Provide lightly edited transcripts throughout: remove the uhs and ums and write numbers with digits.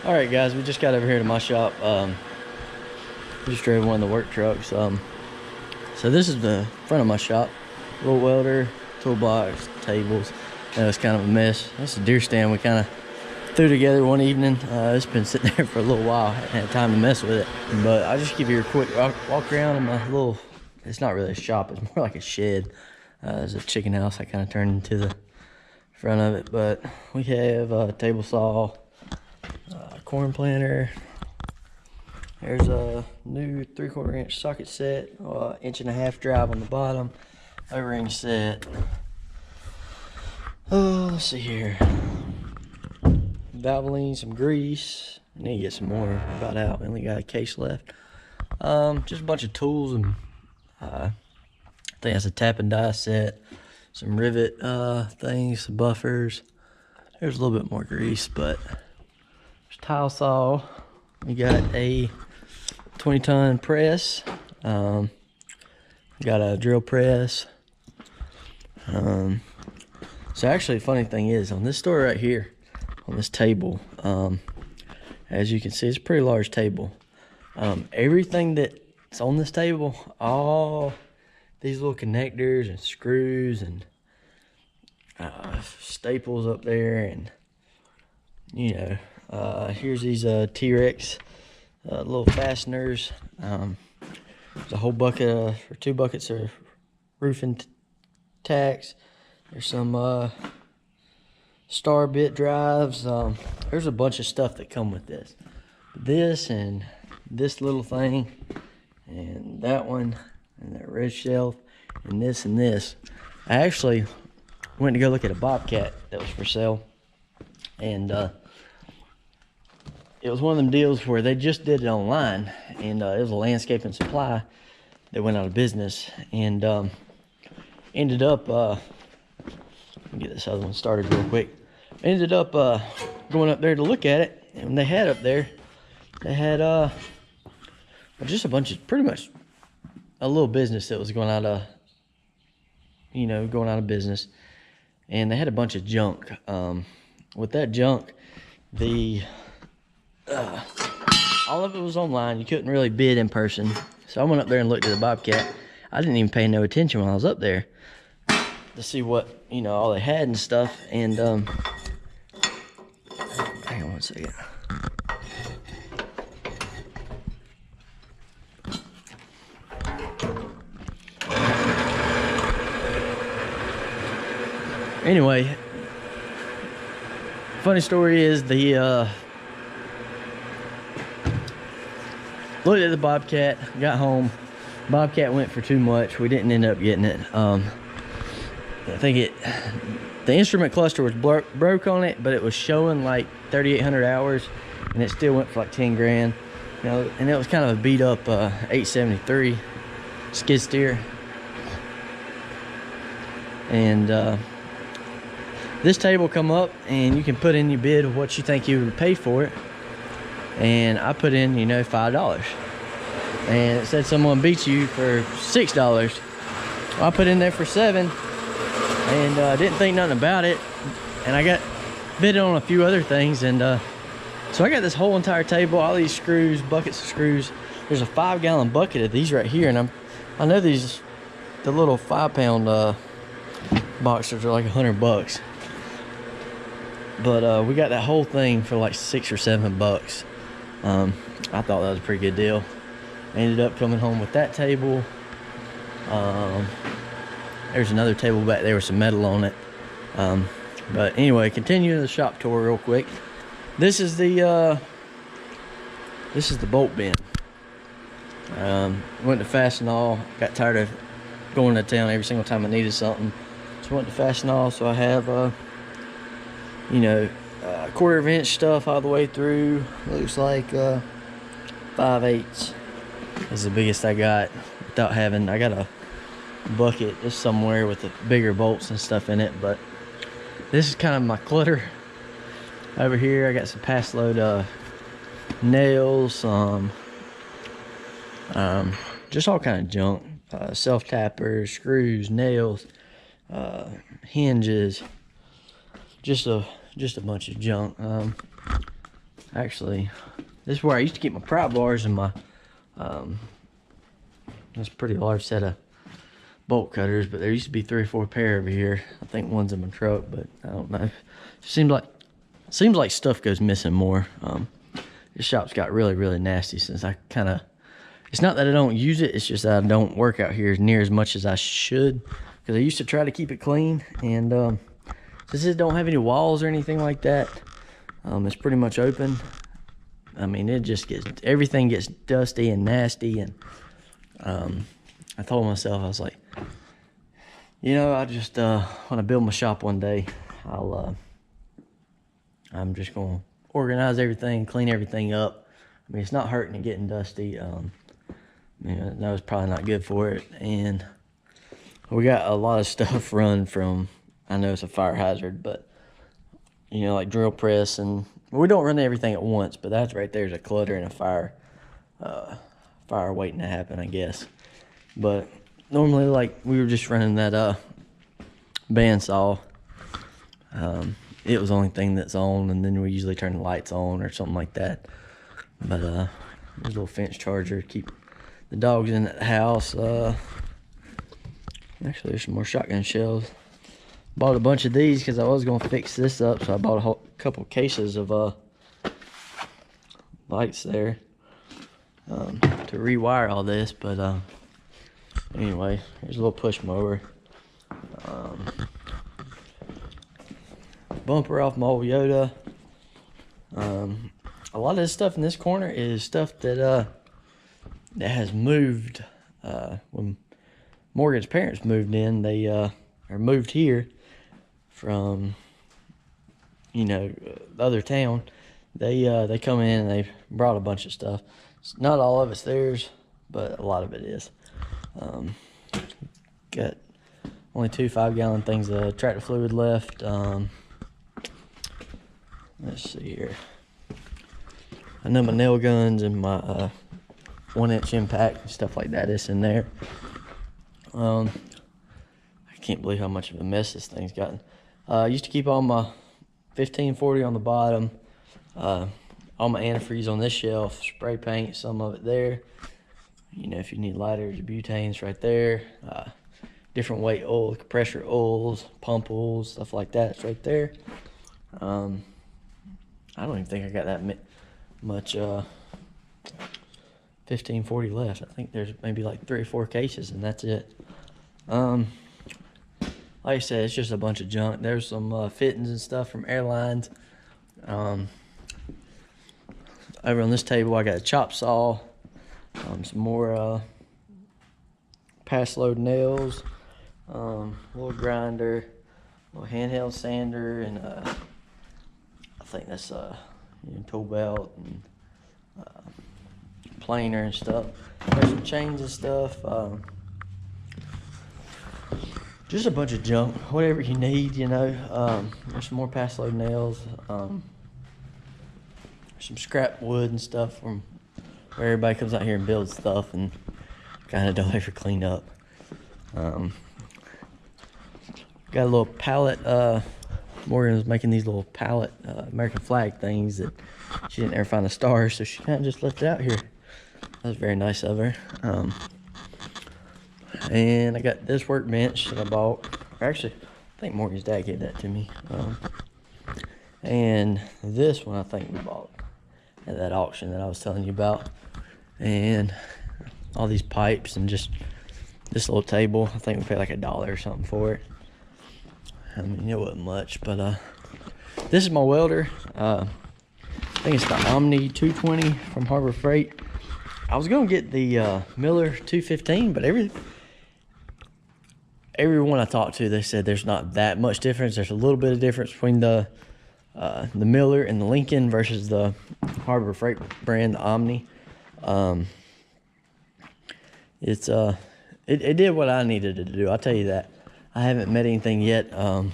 All right, guys, we just got over here to my shop. We just drove one of the work trucks. So this is the front of my shop. Little welder, toolbox, tables. It's kind of a mess. That's a deer stand we kind of threw together one evening. It's been sitting there for a little while. I hadn't had time to mess with it. But I'll just give you a quick walk around in my little, it's not really a shop, it's more like a shed. There's a chicken house I kind of turned into the front of it. But we have a table saw, corn planter. There's a new 3/4 inch socket set, 1.5 inch drive on the bottom, O-ring set. Let's see here. Valvoline, some grease. I need to get some more. About out. We only got a case left. Just a bunch of tools and I think that's a tap and die set. Some rivet things, some buffers. There's a little bit more grease, but there's tile saw. We got a 20-ton press. Got a drill press. So actually, the funny thing is, on this store right here, on this table, as you can see, it's a pretty large table. Everything that's on this table, all these little connectors and screws and staples up there, and you know, here's these T-Rex little fasteners. There's a whole bucket or 2 buckets of roofing tacks. There's some star bit drives. There's a bunch of stuff that come with this. This and this little thing, and that one, and that red shelf, and this and this. I actually went to go look at a Bobcat that was for sale, and it was one of them deals where they just did it online, and it was a landscaping supply that went out of business, and ended up let me get this other one started real quick. Ended up going up there to look at it, and they had up there, they had just a bunch of, pretty much a little business that was going out of, you know, going out of business, and they had a bunch of junk. With that junk, the all of it was online. You couldn't really bid in person. So I went up there and looked at the Bobcat. I didn't even pay no attention when I was up there to see what, you know, all they had and stuff. And hang on one second. Anyway, funny story is the looked at the Bobcat, got home. Bobcat went for too much. We didn't end up getting it. I think the instrument cluster was broke on it, but it was showing like 3,800 hours, and it still went for like 10 grand. You know, and it was kind of a beat up 873 skid steer. And this table come up, and you can put in your bid of what you think you would pay for it. And I put in, you know, $5, and it said someone beat you for $6. Well, I put in there for $7, and didn't think nothing about it. And I got bid on a few other things, and so I got this whole entire table, all these screws, buckets of screws. There's a 5-gallon bucket of these right here, and I know these, the little 5-pound boxers are like $100, but we got that whole thing for like $6 or $7. I thought that was a pretty good deal. Ended up coming home with that table. There's another table back there with some metal on it. But anyway, continuing the shop tour real quick. This is the bolt bin. Went to Fastenal. Got tired of going to town every single time I needed something. So went to Fastenal. So I have you know, 1/4 inch stuff all the way through. Looks like 5/8 is the biggest I got without having. I got a bucket just somewhere with the bigger bolts and stuff in it, but this is kind of my clutter over here. I got some pass load nails, just all kind of junk, self tappers, screws, nails, hinges, just a bunch of junk. Actually, this is where I used to keep my pry bars and my, that's a pretty large set of bolt cutters, but there used to be 3 or 4 pair over here. I think one's in my truck, but I don't know. Seems like stuff goes missing more. This shop's got really nasty since I kind of, it's not that I don't use it, it's just that I don't work out here near as much as I should, because I used to try to keep it clean. And since it don't have any walls or anything like that, it's pretty much open. I mean, it just gets, everything gets dusty and nasty. And I told myself, I was like, you know, I just when I build my shop one day, I'm just gonna organize everything, clean everything up. I mean, it's not hurting and getting dusty. You know, that was probably not good for it. And we got a lot of stuff run from, I know it's a fire hazard, but you know, like drill press, and we don't run everything at once, but that's right there's a clutter and a fire waiting to happen, I guess. But normally, like, we were just running that bandsaw. It was the only thing that's on, and then we usually turn the lights on or something like that. But there's a little fence charger to keep the dogs in the house. Actually, there's some more shotgun shells. Bought a bunch of these because I was gonna fix this up, so I bought a couple cases of lights there to rewire all this. But anyway, here's a little push mower. Bumper off my old Yoda. A lot of this stuff in this corner is stuff that that has moved. When Morgan's parents moved in, they or moved here from, you know, the other town. They come in and they brought a bunch of stuff. Not all of it's theirs, but a lot of it is. Got only 2 5-gallon things of tractor fluid left. Let's see here. I know my nail guns and my 1-inch impact and stuff like that is in there. I can't believe how much of a mess this thing's gotten. I used to keep all my 1540 on the bottom, all my antifreeze on this shelf, spray paint, some of it there. You know, if you need lighters, butanes right there. Different weight oil, compressor oils, pump oils, stuff like that. It's right there. I don't even think I got that much 1540 left. I think there's maybe like 3 or 4 cases, and that's it. Like I said, it's just a bunch of junk. There's some fittings and stuff from airlines. Over on this table, I got a chop saw, some more pass load nails, little grinder, little handheld sander, and I think that's you know, tool belt and planer and stuff. There's some chains and stuff. Just a bunch of junk, whatever you need, you know. There's some more pass load nails, some scrap wood and stuff from where everybody comes out here and builds stuff and kind of don't ever clean up. Got a little pallet. Morgan was making these little pallet American flag things that she didn't ever find the stars, so she kind of just left it out here. That was very nice of her. And I got this workbench that I bought. Actually, I think Morgan's dad gave that to me. And this one I think we bought at that auction that I was telling you about. And all these pipes and just this little table. I think we paid like $1 or something for it. I mean, it wasn't much, but this is my welder. I think it's the Omni 220 from Harbor Freight. I was gonna get the Miller 215, but everyone I talked to, they said there's not that much difference. There's a little bit of difference between the Miller and the Lincoln versus the Harbor Freight brand, the Omni. It did what I needed it to do. I'll tell you that. I haven't met anything yet. The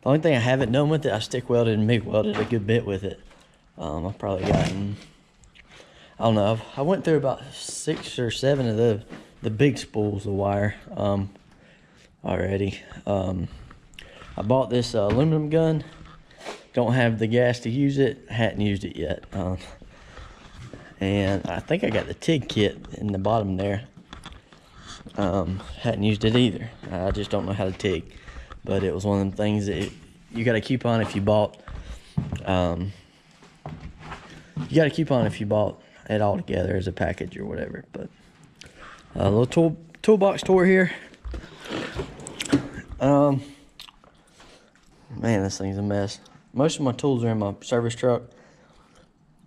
only thing I haven't done with it, I stick welded and MIG welded a good bit with it. I've probably gotten, I don't know, I went through about 6 or 7 of the big spools of wire already. I bought this aluminum gun. don't have the gas to use it. Hadn't used it yet. And I think I got the TIG kit in the bottom there. Hadn't used it either. I just don't know how to TIG. But it was one of them things that you got a coupon if you bought. You got a coupon if you bought it all together as a package or whatever. But a little toolbox tour here. Man, this thing's a mess. Most of my tools are in my service truck.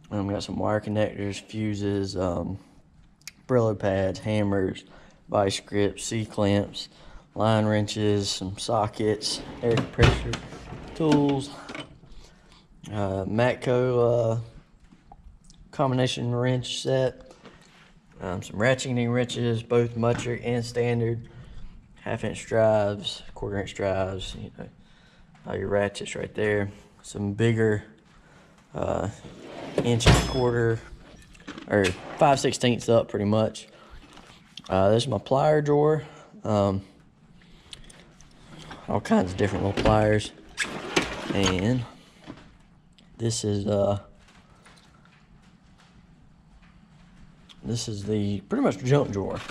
Got some wire connectors, fuses, Brillo pads, hammers, vice grips, C-clamps, line wrenches, some sockets, air compressor, tools, Matco combination wrench set, some ratcheting wrenches, both Mutrick and standard, 1/2-inch drives, 1/4-inch drives, you know, all your ratchets right there. Some bigger 1.25 or 5/16 up pretty much. This is my plier drawer. All kinds of different little pliers. And this is the pretty much junk drawer.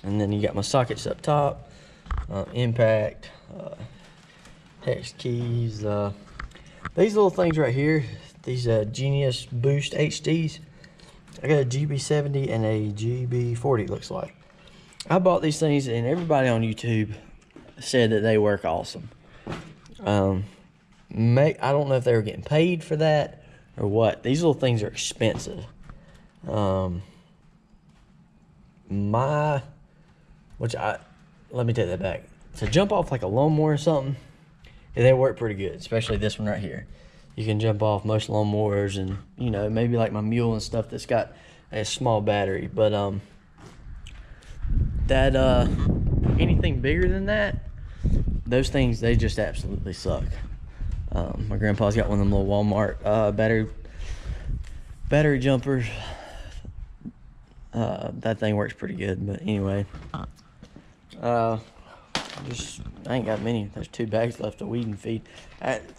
And then you got my sockets up top, impact, hex keys, these little things right here, these Genius Boost HDs. I got a GB70 and a GB40, looks like. I bought these things and everybody on YouTube said that they work awesome. I don't know if they were getting paid for that or what. These little things are expensive. Let me take that back. To jump off like a lawnmower or something, they work pretty good, especially this one right here. You can jump off most lawnmowers and, you know, maybe like my mule and stuff that's got a small battery. But anything bigger than that, those things, they just absolutely suck. My grandpa's got one of them little Walmart battery jumpers. That thing works pretty good, but anyway. I ain't got many. There's 2 bags left of weed and feed.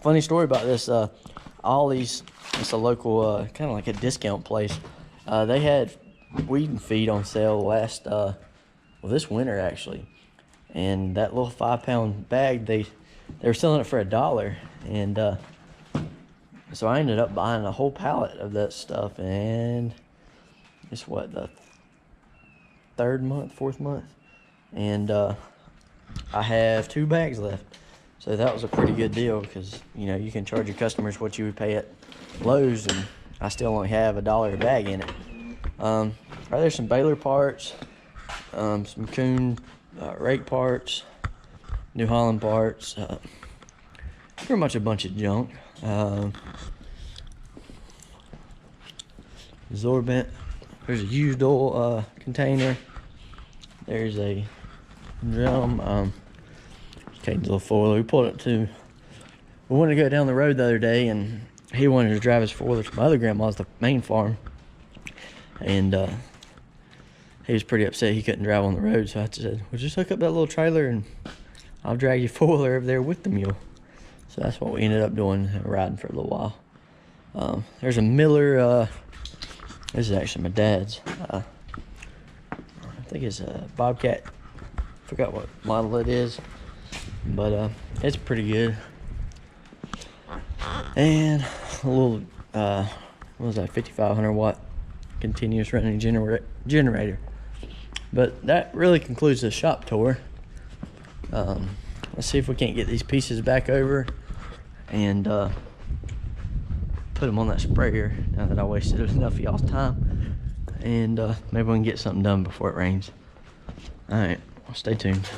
Funny story about this. Ollie's, it's a local, kind of like a discount place. They had weed and feed on sale this winter actually. And that little 5-pound bag, they were selling it for $1. And so I ended up buying a whole pallet of that stuff. And it's what, the 4th month? And I have 2 bags left. So that was a pretty good deal because, you know, you can charge your customers what you would pay at Lowe's, and I still only have $1 a bag in it. Right there's some baler parts, some Kuhn rake parts, New Holland parts, pretty much a bunch of junk. Absorbent. There's a used oil container. There's a drum. Caden's little foiler. We pulled it we wanted to go down the road the other day, and he wanted to drive his foiler to my other grandma's, the main farm. And he was pretty upset he couldn't drive on the road, so I said, well, just hook up that little trailer and I'll drag your foiler over there with the mule. So that's what we ended up doing, riding for a little while. There's a Miller, this is actually my dad's. I think it's a Bobcat. Forgot what model it is, but it's pretty good. And a little, what was that, 5,500 watt continuous running generator. But that really concludes the shop tour. Let's see if we can't get these pieces back over and put them on that sprayer now that I wasted enough of y'all's time. And maybe we can get something done before it rains. All right, well, stay tuned.